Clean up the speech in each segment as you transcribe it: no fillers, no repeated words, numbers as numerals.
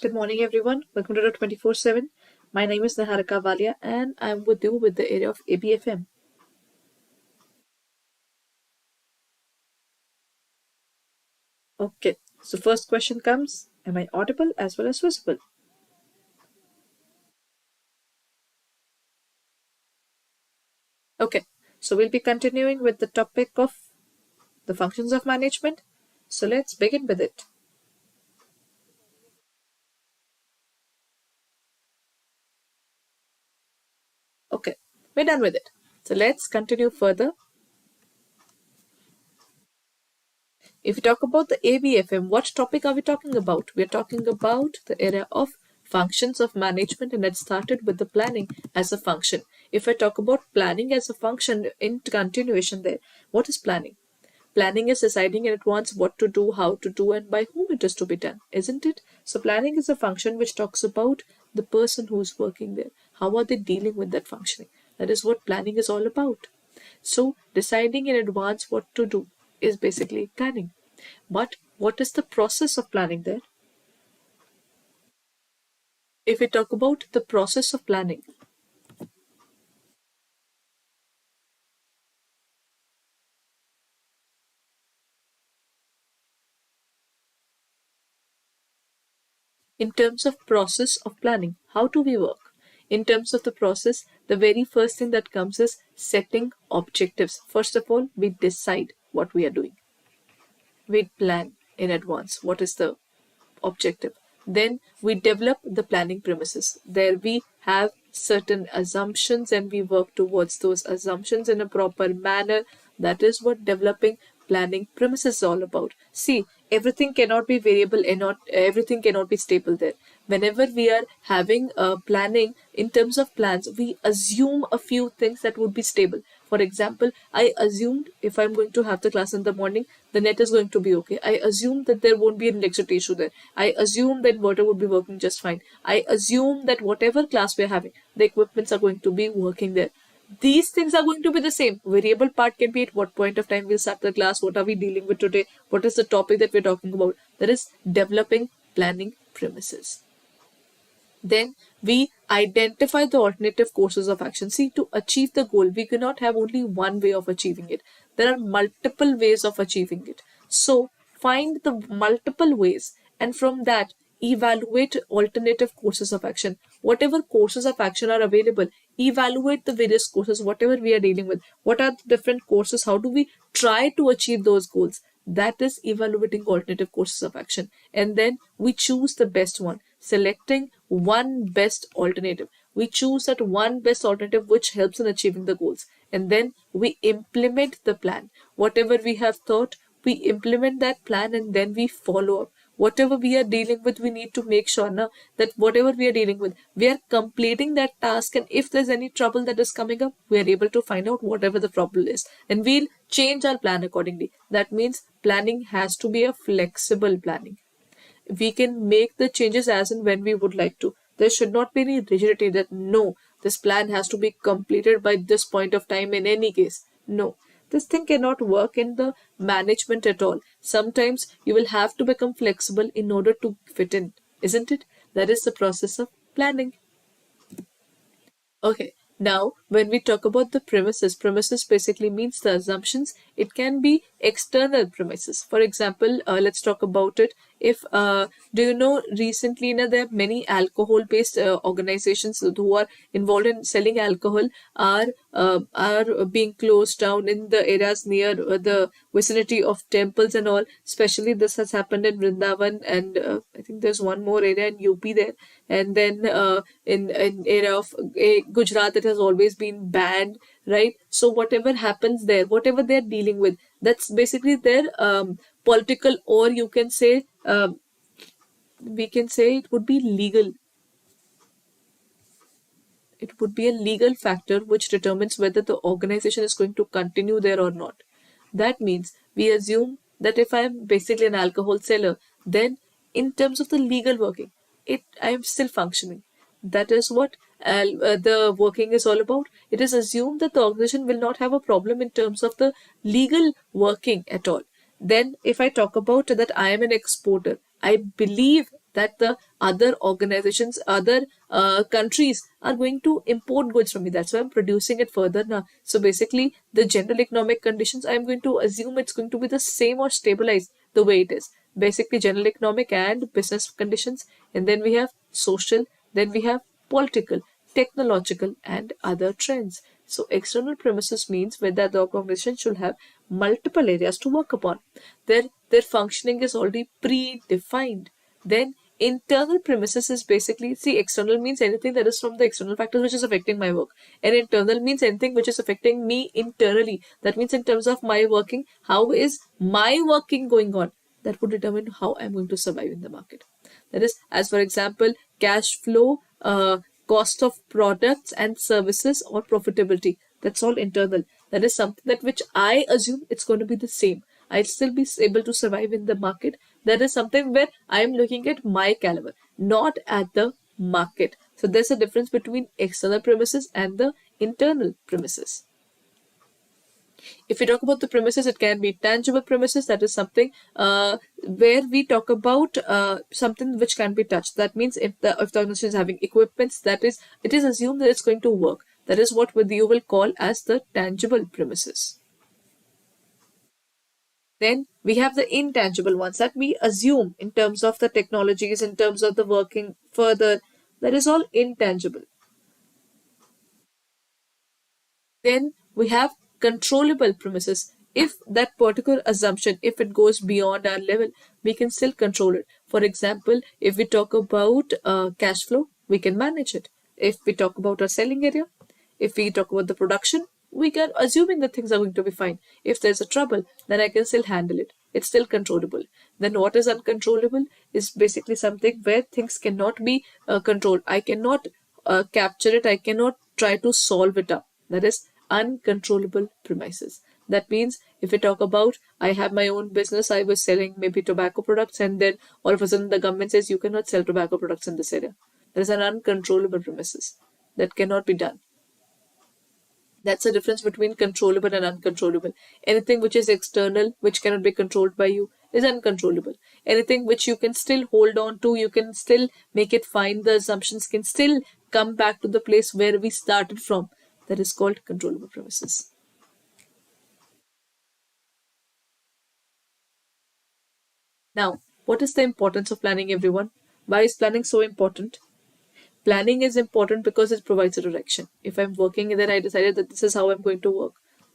Good morning, everyone. Welcome to the 24/7. My name is Niharika Valia, and I'm with you with the area of ABFM. Okay, so first question comes: am I audible as well as visible? Okay, so we'll be continuing with the topic of the functions of management. So let's begin with it. Okay, we're done with it. So let's continue further. If we talk about the ABFM, what topic are we talking about? We're talking about the area of functions of management, and it started with the planning as a function. If I talk about planning as a function in continuation there, what is planning? Planning is deciding in advance what to do, how to do, and by whom it is to be done, isn't it? So planning is a function which talks about the person who's working there. How are they dealing with that functioning? That is what planning is all about. So deciding in advance what to do is basically planning. But what is the process of planning there? If we talk about the process of planning, in terms of process of planning, how do we work? In terms of the process, the very first thing that comes is setting objectives. First of all, we decide what we are doing. We plan in advance what is the objective. Then we develop the planning premises. There we have certain assumptions and we work towards those assumptions in a proper manner. That is what developing planning premises is all about. See, everything cannot be variable and not everything cannot be stable there. Whenever we are having planning in terms of plans, we assume a few things that would be stable. For example, I assumed if I'm going to have the class in the morning, the net is going to be okay. I assume that there won't be an electricity issue there. I assume that water would be working just fine. I assume that whatever class we're having, the equipments are going to be working there. These things are going to be the same. Variable part can be at what point of time we'll start the class, what are we dealing with today, what is the topic that we're talking about. That is developing planning premises. Then we identify the alternative courses of action. See, to achieve the goal, we cannot have only one way of achieving it. There are multiple ways of achieving it. So find the multiple ways and from that evaluate alternative courses of action. Whatever courses of action are available, evaluate the various courses, whatever we are dealing with. What are the different courses? How do we try to achieve those goals? That is evaluating alternative courses of action. And then we choose the best one, selecting one best alternative. We choose that one best alternative which helps in achieving the goals. And then we implement the plan. Whatever we have thought, we implement that plan and then we follow up. Whatever we are dealing with, we need to make sure now that whatever we are dealing with, we are completing that task. And if there's any trouble that is coming up, we are able to find out whatever the problem is. And we'll change our plan accordingly. That means planning has to be a flexible planning. We can make the changes as and when we would like to. There should not be any rigidity that no, this plan has to be completed by this point of time in any case. No, this thing cannot work in the management at all. Sometimes you will have to become flexible in order to fit in, isn't it? That is the process of planning. Okay, now when we talk about the premises basically means the assumptions. It can be external premises. For example, let's talk about it. If do you know recently there are many alcohol-based organizations who are involved in selling alcohol are being closed down in the areas near the vicinity of temples and all. Especially this has happened in Vrindavan and I think there's one more area in UP there, and then in area of Gujarat it has always been banned, right? So whatever happens there, whatever they're dealing with, that's basically their political, or you can say we can say it would be legal. It would be a legal factor which determines whether the organization is going to continue there or not. That means we assume that if I'm basically an alcohol seller, then in terms of the legal working, I am still functioning. That is what the working is all about. It is assumed that the organization will not have a problem in terms of the legal working at all. Then, if I talk about that I am an exporter, I believe that the other organizations, other countries are going to import goods from me. That's why I'm producing it further now. So basically, the general economic conditions, I'm going to assume it's going to be the same or stabilized the way it is. Basically, general economic and business conditions, and then we have social, then we have political, technological, and other trends. So external premises means whether the organization should have multiple areas to work upon. Their functioning is already predefined. Then internal premises is basically, see, external means anything that is from the external factors which is affecting my work, and internal means anything which is affecting me internally. That means in terms of my working, how is my working going on? That would determine how I'm going to survive in the market. That is, as for example, cash flow, cost of products and services, or profitability. That's all internal. That is something that which I assume it's going to be the same. I'll still be able to survive in the market. That is something where I am looking at my caliber, not at the market. So there's a difference between external premises and the internal premises. If we talk about the premises, it can be tangible premises. That is something where we talk about something which can be touched. That means if the organization is having equipments, that is, it is assumed that it's going to work. That is what you will call as the tangible premises. Then we have the intangible ones that we assume in terms of the technologies, in terms of the working further. That is all intangible. Then we have controllable premises. If that particular assumption, if it goes beyond our level, we can still control it. For example, if we talk about cash flow, we can manage it. If we talk about our selling area, if we talk about the production, we can assuming that things are going to be fine. If there's a trouble, then I can still handle it. It's still controllable. Then what is uncontrollable is basically something where things cannot be controlled. I cannot capture it. I cannot try to solve it up. That is uncontrollable premises. That means if we talk about, I have my own business, I was selling maybe tobacco products, and then all of a sudden the government says you cannot sell tobacco products in this area. There is an uncontrollable premises that cannot be done. That's the difference between controllable and uncontrollable. Anything which is external, which cannot be controlled by you, is uncontrollable. Anything which you can still hold on to, you can still make it fine, the assumptions can still come back to the place where we started from. That is called controllable premises. Now, what is the importance of planning, everyone? Why is planning so important? Planning is important because it provides a direction. If I'm working and then I decided that this is how I'm going to work,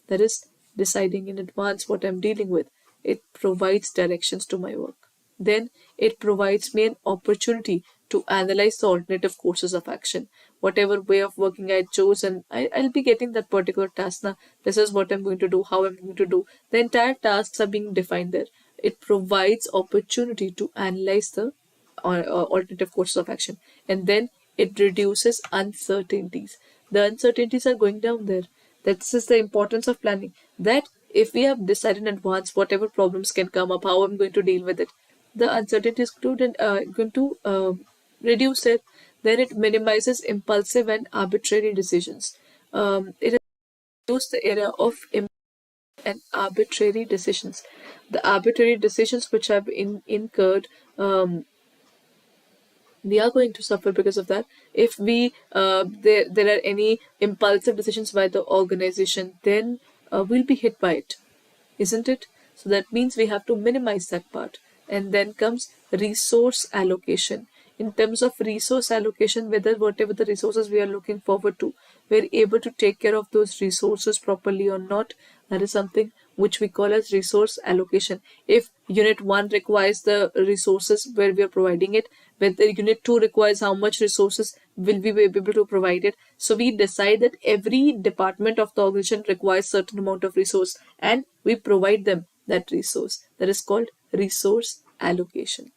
that is deciding in advance what I'm dealing with. It provides directions to my work. Then it provides me an opportunity to analyze the alternative courses of action. Whatever way of working I chose, and I'll be getting that particular task now. This is what I'm going to do, how I'm going to do. The entire tasks are being defined there. It provides opportunity to analyze the alternative courses of action. And then it reduces uncertainties. The uncertainties are going down there. This is the importance of planning. That if we have decided in advance whatever problems can come up, how I'm going to deal with it, the uncertainty is going to reduce it. Then it minimizes impulsive and arbitrary decisions. It reduces the area of and arbitrary decisions. The arbitrary decisions which have incurred, we are going to suffer because of that. If we there are any impulsive decisions by the organization, then we'll be hit by it, isn't it? So that means we have to minimize that part. And then comes resource allocation. In terms of resource allocation, whatever the resources we are looking forward to, we're able to take care of those resources properly or not. That is something which we call as resource allocation. If unit 1 requires the resources where we are providing it, whether unit 2 requires how much resources will we be able to provide it. So we decide that every department of the organization requires certain amount of resource and we provide them that resource. That is called resource allocation.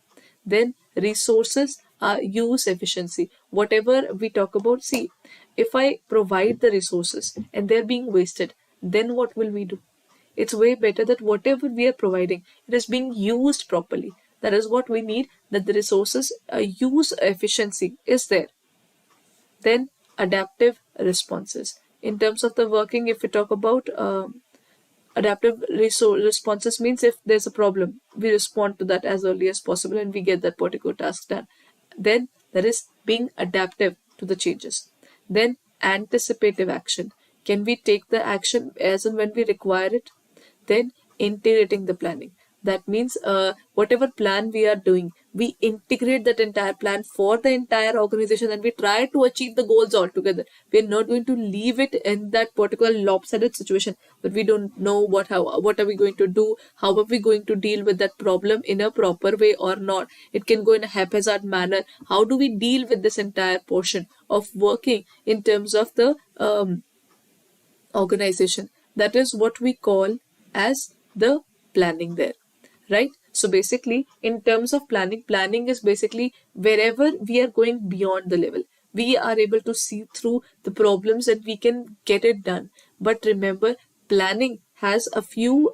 Then resources are use efficiency. Whatever we talk about, see, if I provide the resources and they're being wasted, then what will we do? It's way better that whatever we are providing, it is being used properly. That is what we need, that the resources use efficiency is there. Then adaptive responses. In terms of the working, if we talk about adaptive responses means if there's a problem, we respond to that as early as possible and we get that particular task done. Then there is being adaptive to the changes. Then anticipative action. Can we take the action as and when we require it? Then integrating the planning. That means whatever plan we are doing, we integrate that entire plan for the entire organization and we try to achieve the goals altogether. We are not going to leave it in that particular lopsided situation that we don't know what are we going to do, how are we going to deal with that problem in a proper way or not. It can go in a haphazard manner. How do we deal with this entire portion of working in terms of the organization? That is what we call as the planning there, right? So basically in terms of planning is basically wherever we are going beyond the level, we are able to see through the problems and we can get it done. But remember, planning has a few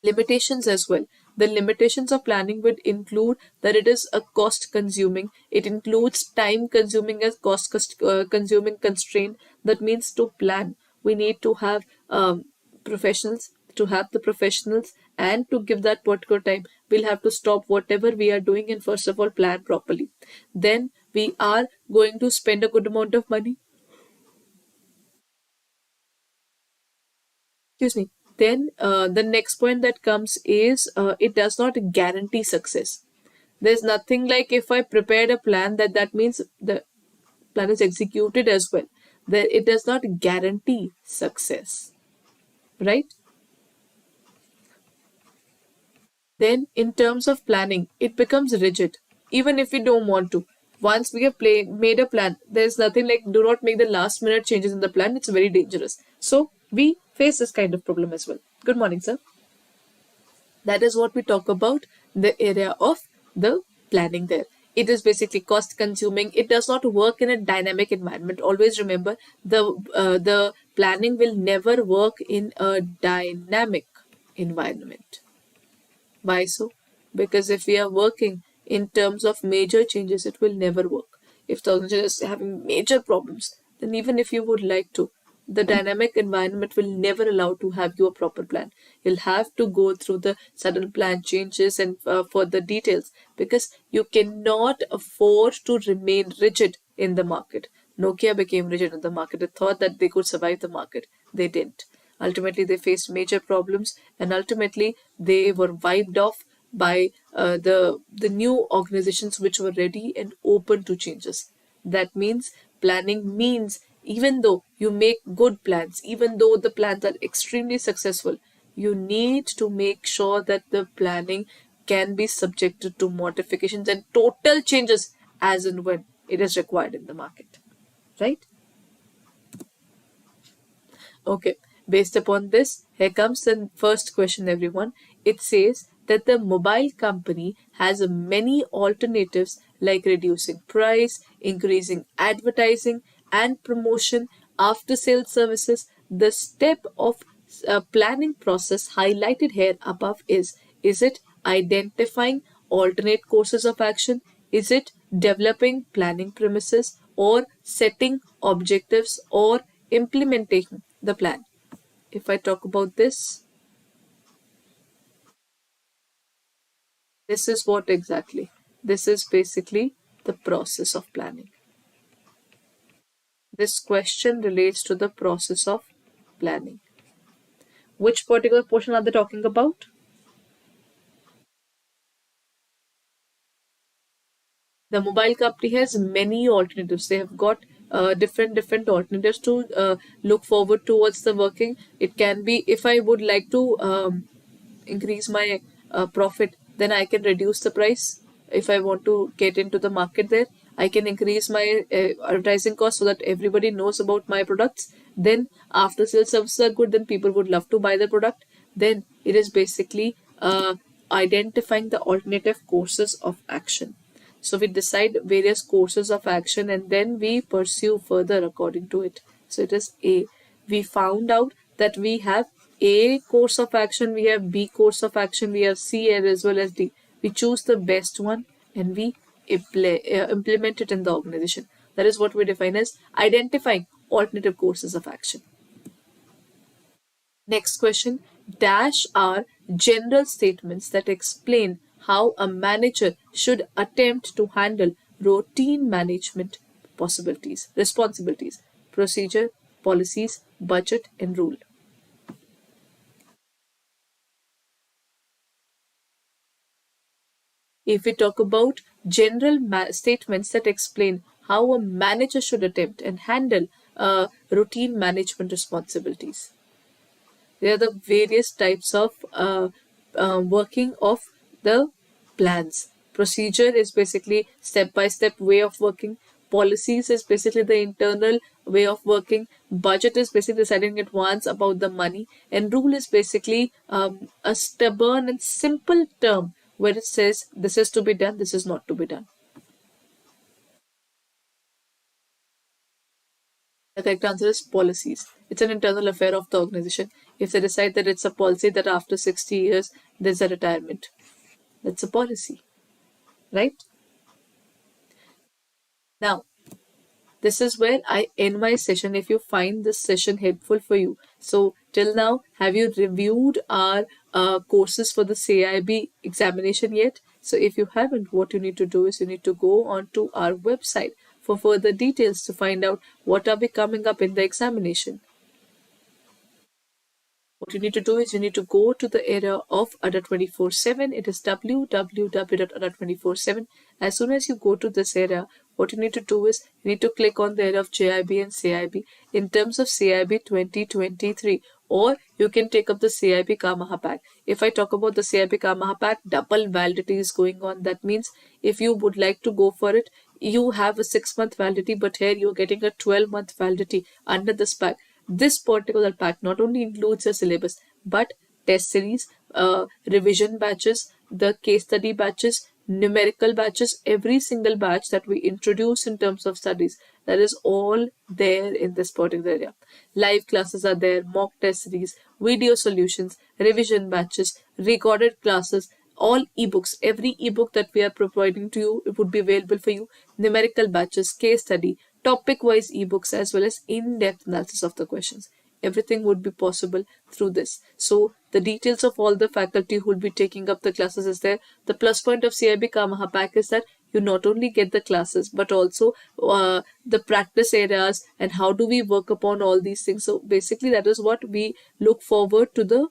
limitations as well. The limitations of planning would include that it is a cost consuming, it includes time consuming as consuming constraint. That means to plan, we need to have professionals, to have the professionals, and to give that particular time, we'll have to stop whatever we are doing and first of all plan properly. Then we are going to spend a good amount of money. Excuse me. Then the next point that comes is it does not guarantee success. There's nothing like if I prepared a plan that means the plan is executed as well. That it does not guarantee success, right? Then in terms of planning, it becomes rigid, even if we don't want to. Once we have made a plan, there's nothing like do not make the last minute changes in the plan. It's very dangerous. So we face this kind of problem as well. Good morning, sir. That is what we talk about the area of the planning there. It is basically cost consuming. It does not work in a dynamic environment. Always remember the planning will never work in a dynamic environment. Why so? Because if we are working in terms of major changes, it will never work. If the organization is having major problems, then even if you would like to, the dynamic environment will never allow to have you a proper plan. You'll have to go through the sudden plan changes and further details because you cannot afford to remain rigid in the market. Nokia became rigid in the market. They thought that they could survive the market. They didn't. Ultimately, they faced major problems and ultimately they were wiped off by the new organizations which were ready and open to changes. That means planning means even though you make good plans, even though the plans are extremely successful, you need to make sure that the planning can be subjected to modifications and total changes as and when it is required in the market. Right? Okay, based upon this, here comes the first question, everyone. It says that the mobile company has many alternatives like reducing price, increasing advertising and promotion, after sales services. The step of planning process highlighted here above is it identifying alternate courses of action? Is it developing planning premises or setting objectives or implementing the plan? If I talk about this is what exactly? This is basically the process of planning. This question relates to the process of planning. Which particular portion are they talking about? The mobile company has many alternatives. They have got different alternatives to look forward towards the working. It can be if I would like to increase my profit, then I can reduce the price. If I want to get into the market there, I can increase my advertising cost so that everybody knows about my products. Then after sales services are good, then people would love to buy the product. Then it is basically identifying the alternative courses of action. So we decide various courses of action and then we pursue further according to it. So it is A. We found out that we have A course of action, we have B course of action, we have C as well as D. We choose the best one and we implement it in the organization. That is what we define as identifying alternative courses of action. Next question. Dash are general statements that explain how a manager should attempt to handle routine management responsibilities, procedure, policies, budget, and rule. If we talk about general statements that explain how a manager should attempt and handle routine management responsibilities, there are the various types of working of the plans. Procedure is basically step by step way of working. Policies is basically the internal way of working. Budget is basically deciding in advance about the money. And rule is basically a stubborn and simple term where it says this is to be done, this is not to be done. The correct answer is policies. It's an internal affair of the organization. If they decide that it's a policy that after 60 years there's a retirement, that's a policy, right? Now, this is where I end my session if you find this session helpful for you. So, till now, have you reviewed our courses for the CAIIB examination yet? So, if you haven't, what you need to do is you need to go onto our website for further details to find out what are we coming up in the examination. What you need to do is you need to go to the area of Adda 24/7. It is www.adda247. As soon as you go to this area, what you need to do is you need to click on the area of JIB and CIB in terms of CIB 2023, or you can take up the CIB Kamaha pack. If I talk about the CIB Kamaha pack, double validity is going on. That means if you would like to go for it, you have a 6-month validity, but here you're getting a 12-month validity under this pack. This particular pack not only includes a syllabus but test series, revision batches, the case study batches, numerical batches, every single batch that we introduce in terms of studies, that is all there in this particular area. Live classes are there, mock test series, video solutions, revision batches, recorded classes, all ebooks. Every ebook that we are providing to you, it would be available for you. Numerical batches, case study, topic wise ebooks, as well as in depth analysis of the questions. Everything would be possible through this. So, the details of all the faculty who will be taking up the classes is there. The plus point of CIB Kamaha pack is that you not only get the classes but also the practice areas and how do we work upon all these things. So, basically, that is what we look forward to the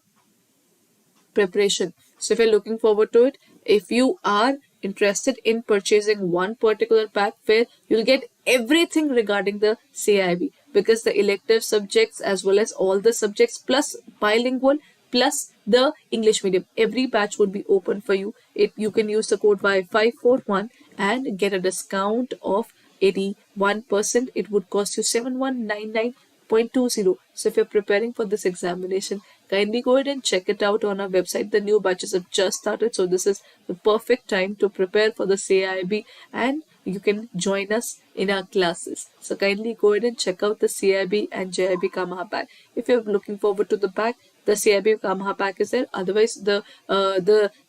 preparation. So if you're looking forward to it, if you are interested in purchasing one particular pack where you'll get everything regarding the CAIB, because the elective subjects as well as all the subjects plus bilingual plus the English medium, every batch would be open for you. You can use the code Y541 and get a discount of 81%. It would cost you 7199.20. So if you're preparing for this examination, kindly go ahead and check it out on our website. The new batches have just started, so this is the perfect time to prepare for the CAIB, and you can join us in our classes. So kindly go ahead and check out the CAIB and JIB Kamaha pack. If you're looking forward to the pack, the CIB Kamaha pack is there. Otherwise, the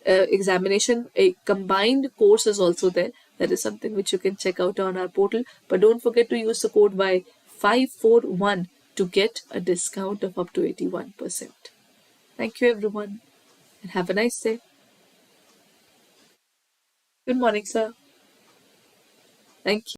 examination, a combined course is also there. That is something which you can check out on our portal. But don't forget to use the code Y541 to get a discount of up to 81%. Thank you, everyone, and have a nice day. Good morning, sir. Thank you.